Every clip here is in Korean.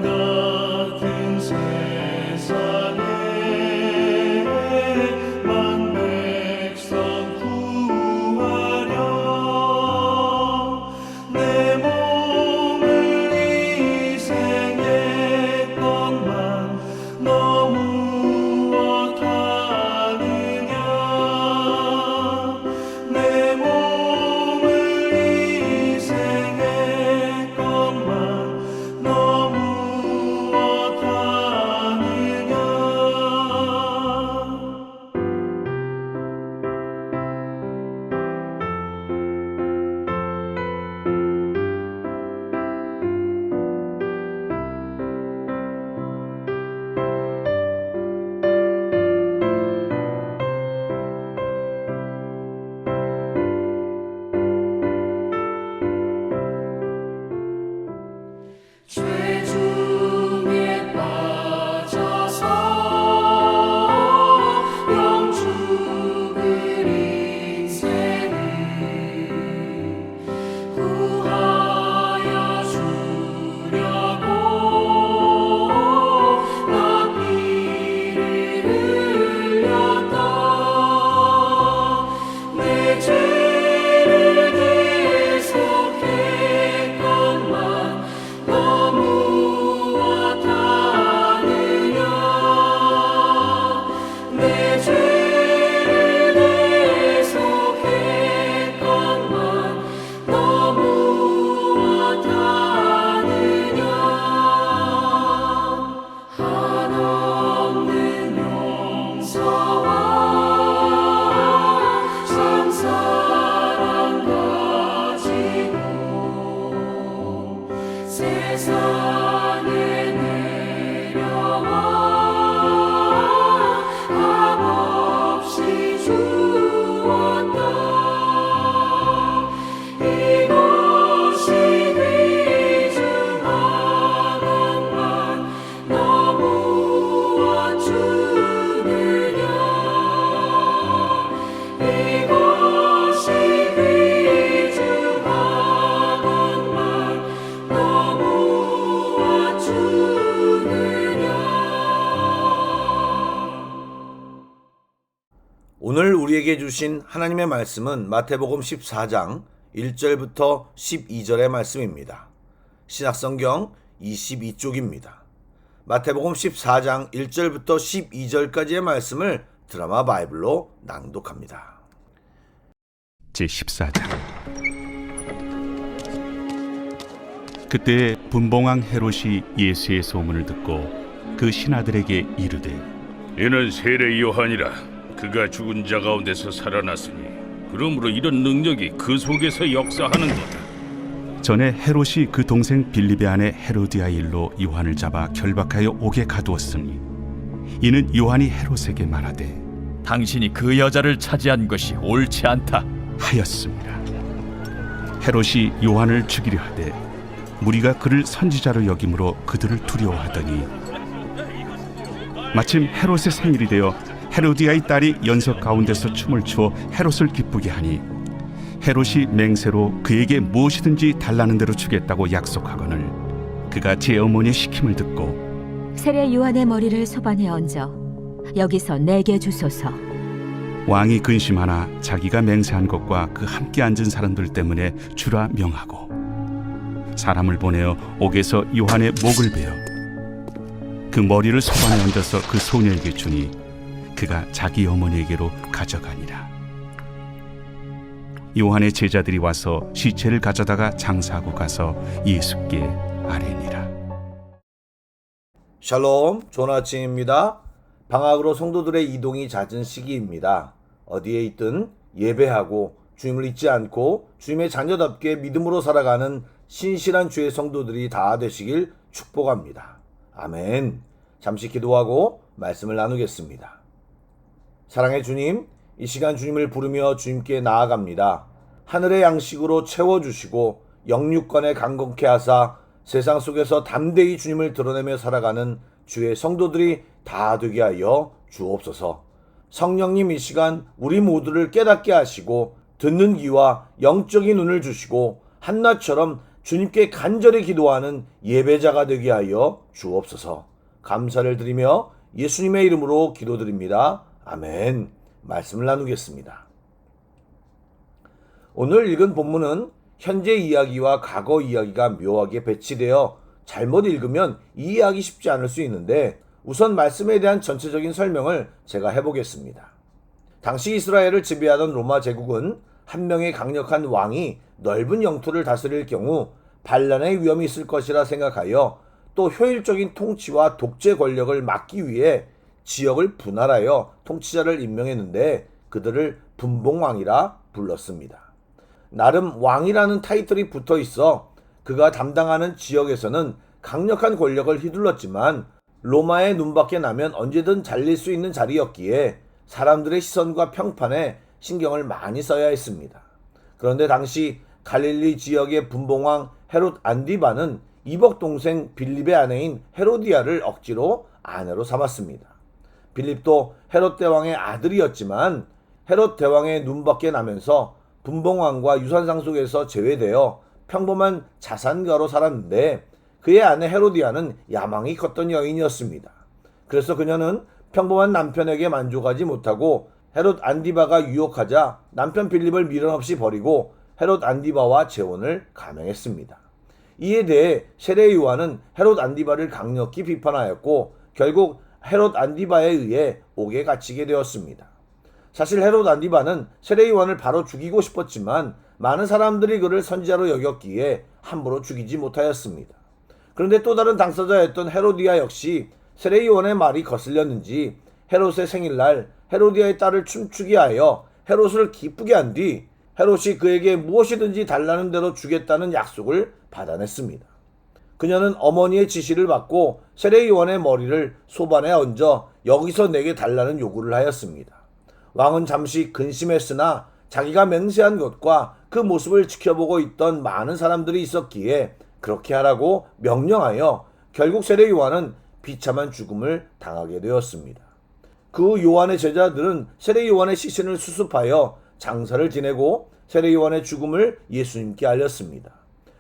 같은 세상에 만 백성 구하려 내 몸을 희생했건만 너 무엇하느냐 내 몸을 희생했건만 너 무엇하느냐. 죄 중에 빠져서 영 죽을 인생을 구하여 주려고 나 피를 흘렸다. 내 죄를 대속했건만 너 무엇하느냐 내 죄를 대속했건만 너 무엇하느냐. 한없는 용서와 참 사랑 가지고 세상에 내려와 값없이 주었다. 이것이 귀중한 것만 너 무엇 주느냐 이것이 귀중한 것만 너 무엇 주느냐. 오늘 우리에게 주신 하나님의 말씀은 마태복음 14장 1절부터 12절의 말씀입니다. 신약성경 22쪽입니다. 마태복음 14장 1절부터 12절까지의 말씀을 드라마 바이블로 낭독합니다. 제14장. 그때 분봉왕 헤롯이 예수의 소문을 듣고 그 신하들에게 이르되 이는 세례 요한이라. 그가 죽은 자 가운데서 살아났으니 그러므로 이런 능력이 그 속에서 역사하는도다. 전에 헤롯이 그 동생 빌립의 아내 헤로디아 일로 요한을 잡아 결박하여 옥에 가두었으니 이는 요한이 헤롯에게 말하되 당신이 그 여자를 차지한 것이 옳지 않다 하였습니다. 헤롯이 요한을 죽이려 하되 무리가 그를 선지자로 여김으로 그들을 두려워하더니 마침 헤롯의 생일이 되어 헤로디아의 딸이 연석 가운데서 춤을 추어 헤롯을 기쁘게 하니 헤롯이 맹세로 그에게 무엇이든지 달라는 대로 주겠다고 약속하거늘 그가 제 어머니의 시킴을 듣고 세례 요한의 머리를 소반에 얹어 여기서 내게 주소서. 왕이 근심하나 자기가 맹세한 것과 그 함께 앉은 사람들 때문에 주라 명하고 사람을 보내어 옥에서 요한의 목을 베어 그 머리를 소반에 얹어서 그 소녀에게 주니 그가 자기 어머니에게로 가져가니라. 요한의 제자들이 와서 시체를 가져다가 장사하고 가서 예수께 아뢰니라. 샬롬, 좋은 아침입니다. 방학으로 성도들의 이동이 잦은 시기입니다. 어디에 있든 예배하고 주님을 잊지 않고 주님의 자녀답게 믿음으로 살아가는 신실한 주의 성도들이 다 되시길 축복합니다. 아멘. 잠시 기도하고 말씀을 나누겠습니다. 사랑의 주님, 이 시간 주님을 부르며 주님께 나아갑니다. 하늘의 양식으로 채워주시고 영육간에 강건케 하사 세상 속에서 담대히 주님을 드러내며 살아가는 주의 성도들이 다 되게 하여 주옵소서. 성령님, 이 시간 우리 모두를 깨닫게 하시고 듣는 귀와 영적인 눈을 주시고 한낮처럼 주님께 간절히 기도하는 예배자가 되게 하여 주옵소서. 감사를 드리며 예수님의 이름으로 기도드립니다. 아멘. 말씀을 나누겠습니다. 오늘 읽은 본문은 현재 이야기와 과거 이야기가 묘하게 배치되어 잘못 읽으면 이해하기 쉽지 않을 수 있는데 우선 말씀에 대한 전체적인 설명을 제가 해보겠습니다. 당시 이스라엘을 지배하던 로마 제국은 한 명의 강력한 왕이 넓은 영토를 다스릴 경우 반란의 위험이 있을 것이라 생각하여 또 효율적인 통치와 독재 권력을 막기 위해 지역을 분할하여 통치자를 임명했는데 그들을 분봉왕이라 불렀습니다. 나름 왕이라는 타이틀이 붙어 있어 그가 담당하는 지역에서는 강력한 권력을 휘둘렀지만 로마의 눈밖에 나면 언제든 잘릴 수 있는 자리였기에 사람들의 시선과 평판에 신경을 많이 써야 했습니다. 그런데 당시 갈릴리 지역의 분봉왕 헤롯 안디바는 이복 동생 빌립의 아내인 헤로디아를 억지로 아내로 삼았습니다. 빌립도 헤롯 대왕의 아들이었지만 헤롯 대왕의 눈밖에 나면서 분봉왕과 유산상속에서 제외되어 평범한 자산가로 살았는데 그의 아내 헤로디아는 야망이 컸던 여인이었습니다. 그래서 그녀는 평범한 남편에게 만족하지 못하고 헤롯 안디바가 유혹하자 남편 빌립을 미련 없이 버리고 헤롯 안디바와 재혼을 감행했습니다. 이에 대해 세례 요한은 헤롯 안디바를 강력히 비판하였고 결국 헤롯 안디바에 의해 옥에 갇히게 되었습니다. 사실 헤롯 안디바는 세례 요한을 바로 죽이고 싶었지만 많은 사람들이 그를 선지자로 여겼기에 함부로 죽이지 못하였습니다. 그런데 또 다른 당사자였던 헤로디아 역시 세례 요한의 말이 거슬렸는지 헤롯의 생일날 헤로디아의 딸을 춤추게 하여 헤롯을 기쁘게 한 뒤 헤롯이 그에게 무엇이든지 달라는 대로 주겠다는 약속을 받아냈습니다. 그녀는 어머니의 지시를 받고 세례 요한의 머리를 소반에 얹어 여기서 내게 달라는 요구를 하였습니다. 왕은 잠시 근심했으나 자기가 맹세한 것과 그 모습을 지켜보고 있던 많은 사람들이 있었기에 그렇게 하라고 명령하여 결국 세례 요한은 비참한 죽음을 당하게 되었습니다. 그 요한의 제자들은 세례 요한의 시신을 수습하여 장사를 지내고 세례 요한의 죽음을 예수님께 알렸습니다.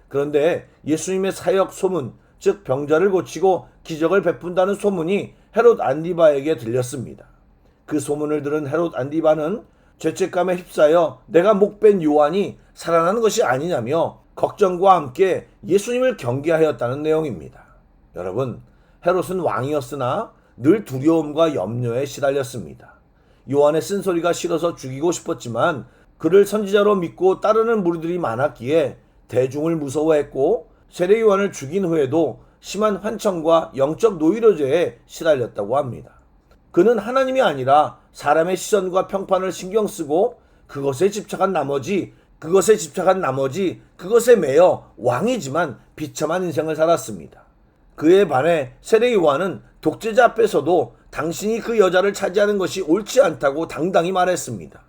그런데 예수님의 사역 소문, 즉 병자를 고치고 기적을 베푼다는 소문이 헤롯 안디바에게 들렸습니다. 그 소문을 들은 헤롯 안디바는 죄책감에 휩싸여 내가 목벤 요한이 살아나는 것이 아니냐며 걱정과 함께 예수님을 경계하였다는 내용입니다. 여러분, 헤롯은 왕이었으나 늘 두려움과 염려에 시달렸습니다. 요한의 쓴소리가 싫어서 죽이고 싶었지만 그를 선지자로 믿고 따르는 무리들이 많았기에 대중을 무서워했고 세례 요한을 죽인 후에도 심한 환청과 영적 노이로제에 시달렸다고 합니다. 그는 하나님이 아니라 사람의 시선과 평판을 신경 쓰고 그것에 집착한 나머지 그것에 매여 왕이지만 비참한 인생을 살았습니다. 그에 반해 세례 요한은 독재자 앞에서도 당신이 그 여자를 차지하는 것이 옳지 않다고 당당히 말했습니다.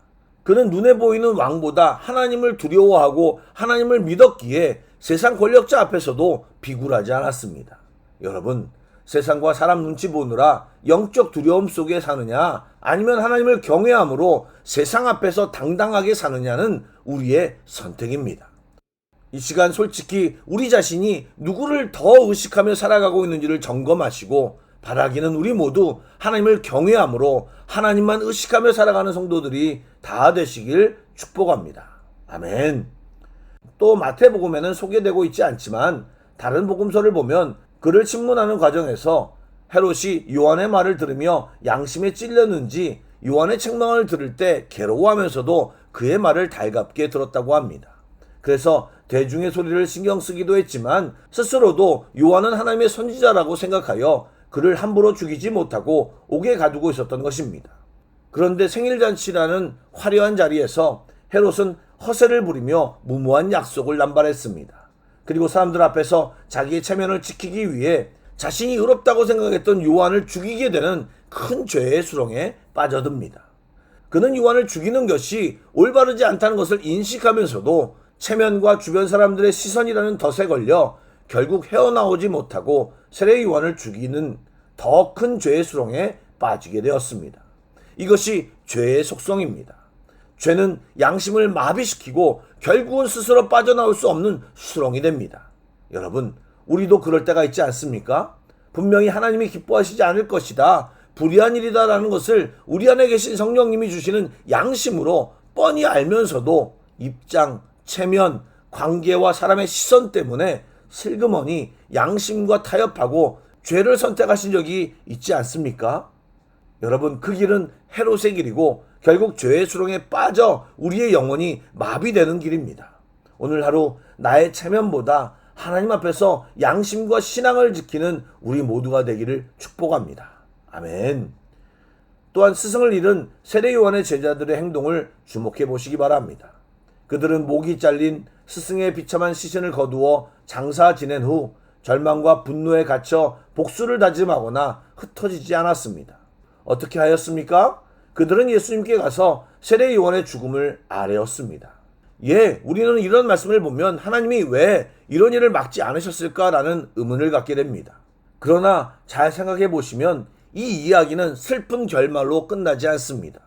그는 눈에 보이는 왕보다 하나님을 두려워하고 하나님을 믿었기에 세상 권력자 앞에서도 비굴하지 않았습니다. 여러분, 세상과 사람 눈치 보느라 영적 두려움 속에 사느냐 아니면 하나님을 경외함으로 세상 앞에서 당당하게 사느냐는 우리의 선택입니다. 이 시간 솔직히 우리 자신이 누구를 더 의식하며 살아가고 있는지를 점검하시고 바라기는 우리 모두 하나님을 경외함으로 하나님만 의식하며 살아가는 성도들이 다 되시길 축복합니다. 아멘. 또 마태복음에는 소개되고 있지 않지만 다른 복음서를 보면 그를 침문하는 과정에서 헤롯이 요한의 말을 들으며 양심에 찔렸는지 요한의 책망을 들을 때 괴로워하면서도 그의 말을 달갑게 들었다고 합니다. 그래서 대중의 소리를 신경 쓰기도 했지만 스스로도 요한은 하나님의 선지자라고 생각하여 그를 함부로 죽이지 못하고 옥에 가두고 있었던 것입니다. 그런데 생일잔치라는 화려한 자리에서 헤롯은 허세를 부리며 무모한 약속을 남발했습니다. 그리고 사람들 앞에서 자기의 체면을 지키기 위해 자신이 의롭다고 생각했던 요한을 죽이게 되는 큰 죄의 수렁에 빠져듭니다. 그는 요한을 죽이는 것이 올바르지 않다는 것을 인식하면서도 체면과 주변 사람들의 시선이라는 덫에 걸려 결국 헤어나오지 못하고 세례 요한을 죽이는 더 큰 죄의 수렁에 빠지게 되었습니다. 이것이 죄의 속성입니다. 죄는 양심을 마비시키고 결국은 스스로 빠져나올 수 없는 수렁이 됩니다. 여러분, 우리도 그럴 때가 있지 않습니까? 분명히 하나님이 기뻐하시지 않을 것이다, 불의한 일이다라는 것을 우리 안에 계신 성령님이 주시는 양심으로 뻔히 알면서도 입장, 체면, 관계와 사람의 시선 때문에 슬그머니 양심과 타협하고 죄를 선택하신 적이 있지 않습니까? 여러분, 그 길은 헤롯의 길이고 결국 죄의 수렁에 빠져 우리의 영혼이 마비되는 길입니다. 오늘 하루 나의 체면보다 하나님 앞에서 양심과 신앙을 지키는 우리 모두가 되기를 축복합니다. 아멘. 또한 스승을 잃은 세례 요한의 제자들의 행동을 주목해 보시기 바랍니다. 그들은 목이 잘린 스승의 비참한 시신을 거두어 장사 지낸 후 절망과 분노에 갇혀 복수를 다짐하거나 흩어지지 않았습니다. 어떻게 하였습니까? 그들은 예수님께 가서 세례 요한의 죽음을 아뢰었습니다. 우리는 이런 말씀을 보면 하나님이 왜 이런 일을 막지 않으셨을까라는 의문을 갖게 됩니다. 그러나 잘 생각해 보시면 이 이야기는 슬픈 결말로 끝나지 않습니다.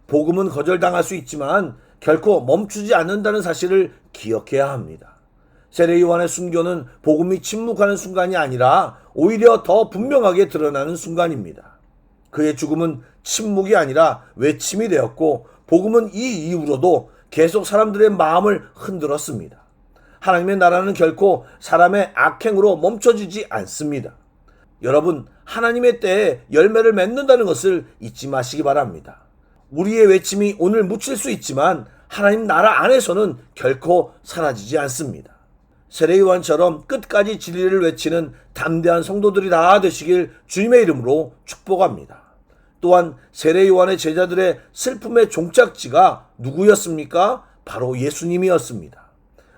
복음은 거절당할 수 있지만 결코 멈추지 않는다는 사실을 기억해야 합니다. 세례 요한의 순교는 복음이 침묵하는 순간이 아니라 오히려 더 분명하게 드러나는 순간입니다. 그의 죽음은 침묵이 아니라 외침이 되었고 복음은 이 이후로도 계속 사람들의 마음을 흔들었습니다. 하나님의 나라는 결코 사람의 악행으로 멈춰지지 않습니다. 여러분, 하나님의 때에 열매를 맺는다는 것을 잊지 마시기 바랍니다. 우리의 외침이 오늘 묻힐 수 있지만 하나님 나라 안에서는 결코 사라지지 않습니다. 세례 요한처럼 끝까지 진리를 외치는 담대한 성도들이 다 되시길 주님의 이름으로 축복합니다. 또한 세례 요한의 제자들의 슬픔의 종착지가 누구였습니까? 바로 예수님이었습니다.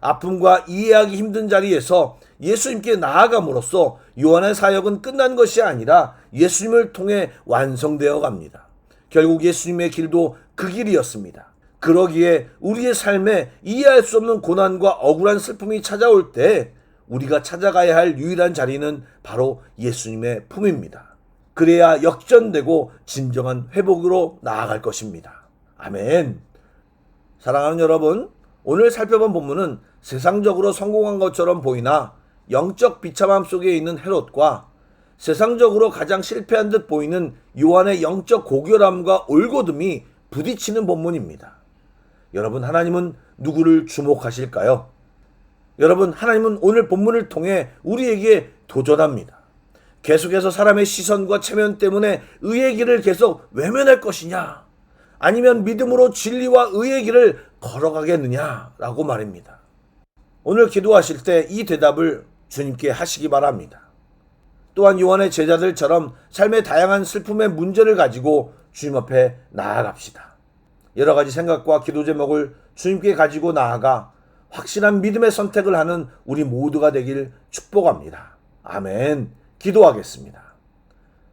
아픔과 이해하기 힘든 자리에서 예수님께 나아감으로써 요한의 사역은 끝난 것이 아니라 예수님을 통해 완성되어 갑니다. 결국 예수님의 길도 그 길이었습니다. 그러기에 우리의 삶에 이해할 수 없는 고난과 억울한 슬픔이 찾아올 때 우리가 찾아가야 할 유일한 자리는 바로 예수님의 품입니다. 그래야 역전되고 진정한 회복으로 나아갈 것입니다. 아멘. 사랑하는 여러분, 오늘 살펴본 본문은 세상적으로 성공한 것처럼 보이나 영적 비참함 속에 있는 헤롯과 세상적으로 가장 실패한 듯 보이는 요한의 영적 고결함과 올곧음이 부딪히는 본문입니다. 여러분, 하나님은 누구를 주목하실까요? 여러분, 하나님은 오늘 본문을 통해 우리에게 도전합니다. 계속해서 사람의 시선과 체면 때문에 의의 길을 계속 외면할 것이냐, 아니면 믿음으로 진리와 의의 길을 걸어가겠느냐라고 말입니다. 오늘 기도하실 때 이 대답을 주님께 하시기 바랍니다. 또한 요한의 제자들처럼 삶의 다양한 슬픔의 문제를 가지고 주님 앞에 나아갑시다. 여러 가지 생각과 기도 제목을 주님께 가지고 나아가 확실한 믿음의 선택을 하는 우리 모두가 되길 축복합니다. 아멘. 기도하겠습니다.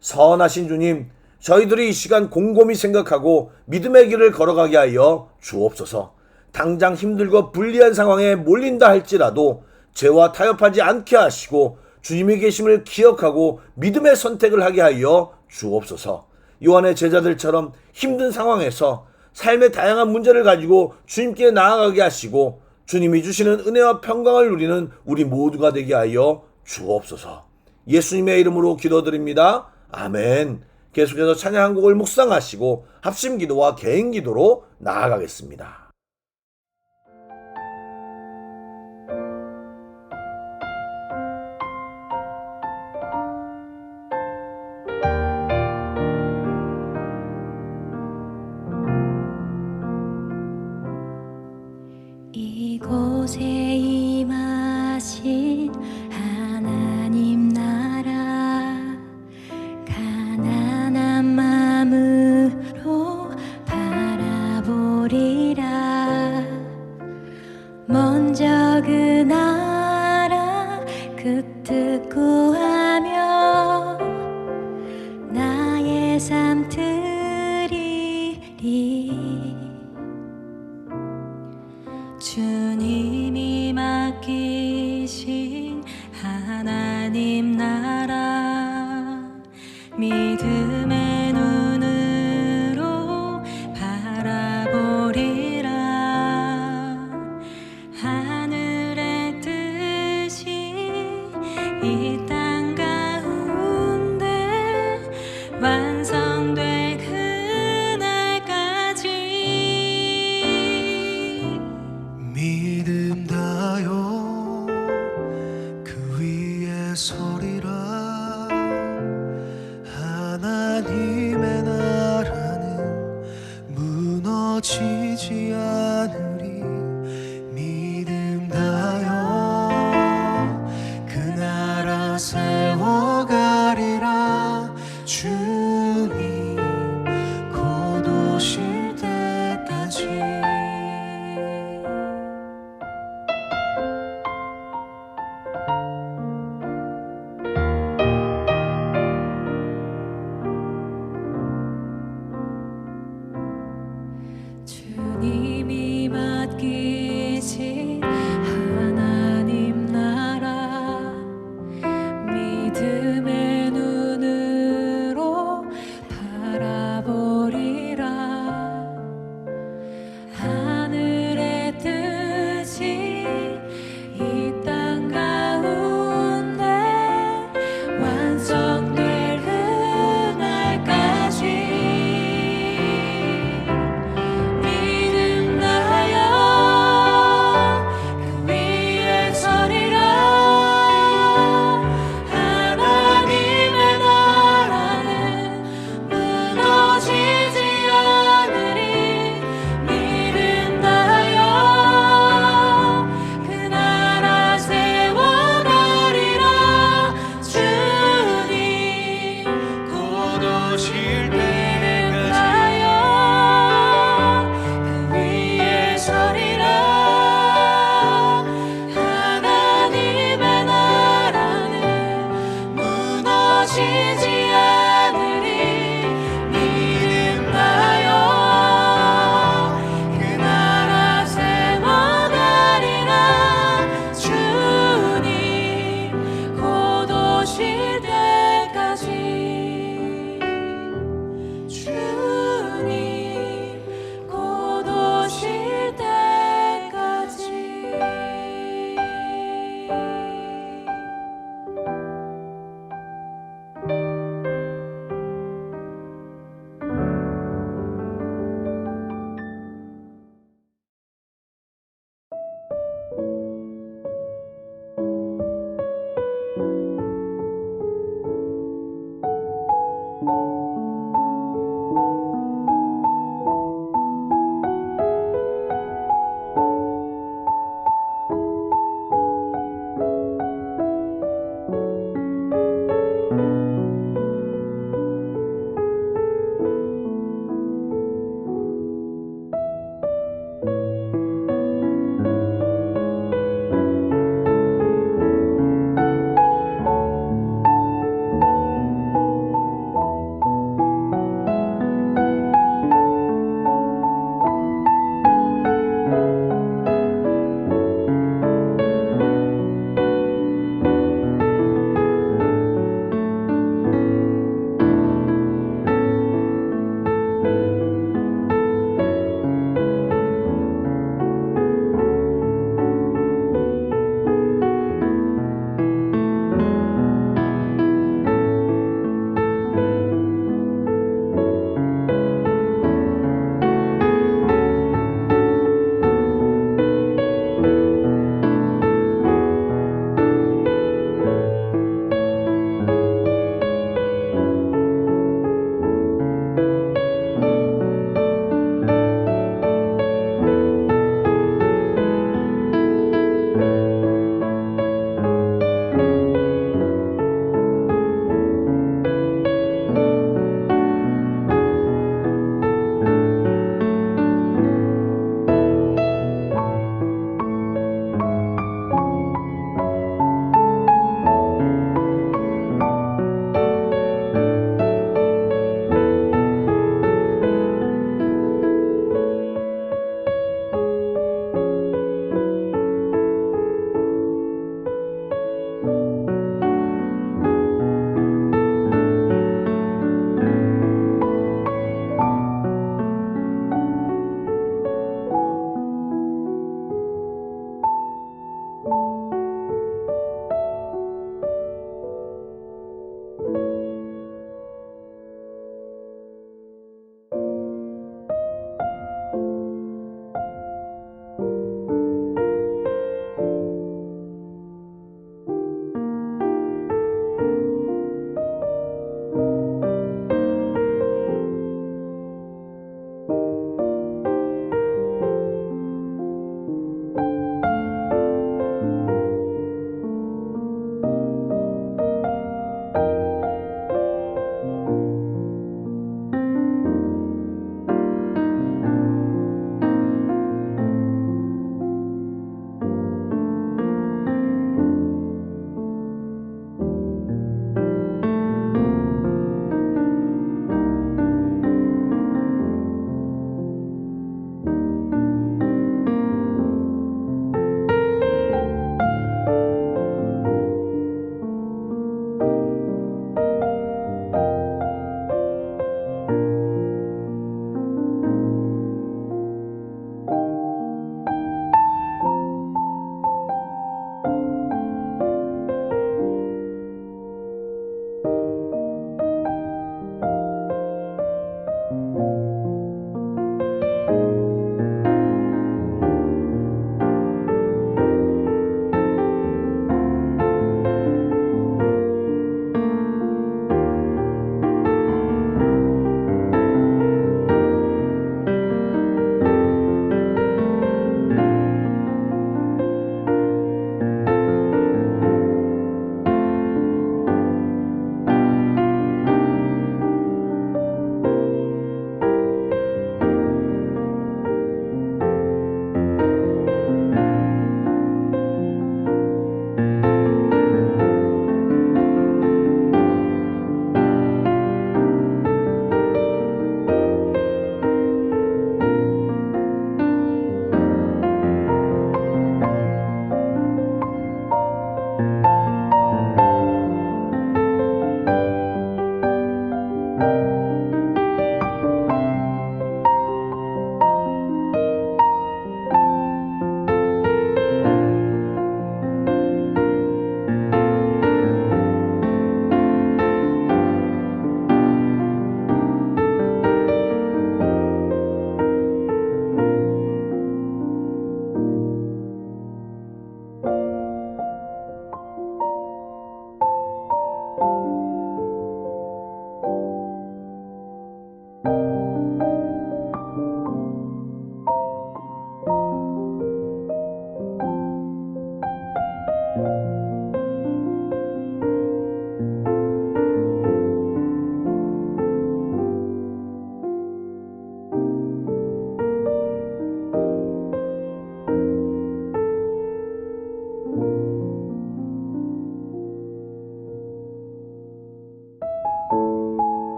선하신 주님, 저희들이 이 시간 곰곰이 생각하고 믿음의 길을 걸어가게 하여 주옵소서. 당장 힘들고 불리한 상황에 몰린다 할지라도 죄와 타협하지 않게 하시고 주님이 계심을 기억하고 믿음의 선택을 하게 하여 주옵소서. 요한의 제자들처럼 힘든 상황에서 삶의 다양한 문제를 가지고 주님께 나아가게 하시고 주님이 주시는 은혜와 평강을 누리는 우리 모두가 되게 하여 주옵소서. 예수님의 이름으로 기도드립니다. 아멘. 계속해서 찬양 한 곡을 묵상하시고 합심 기도와 개인 기도로 나아가겠습니다. 이곳에 임하신 하나님 나라, 가난한 마음으로 바라보리라. 먼저 그 나라 그 뜻 구하며 나의 삶 드리리. 주님이 맡기신 하나님 나라, 믿음의 눈으로 바라보리라. 하늘의 뜻이 이 땅 가운데 완성될 그날까지 믿음 다요 그 위에 서리라 하나님의 나라는 무너지지 않으리 믿음 다요 그 나라 세워가리라 주님 곧 오실 때까지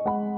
주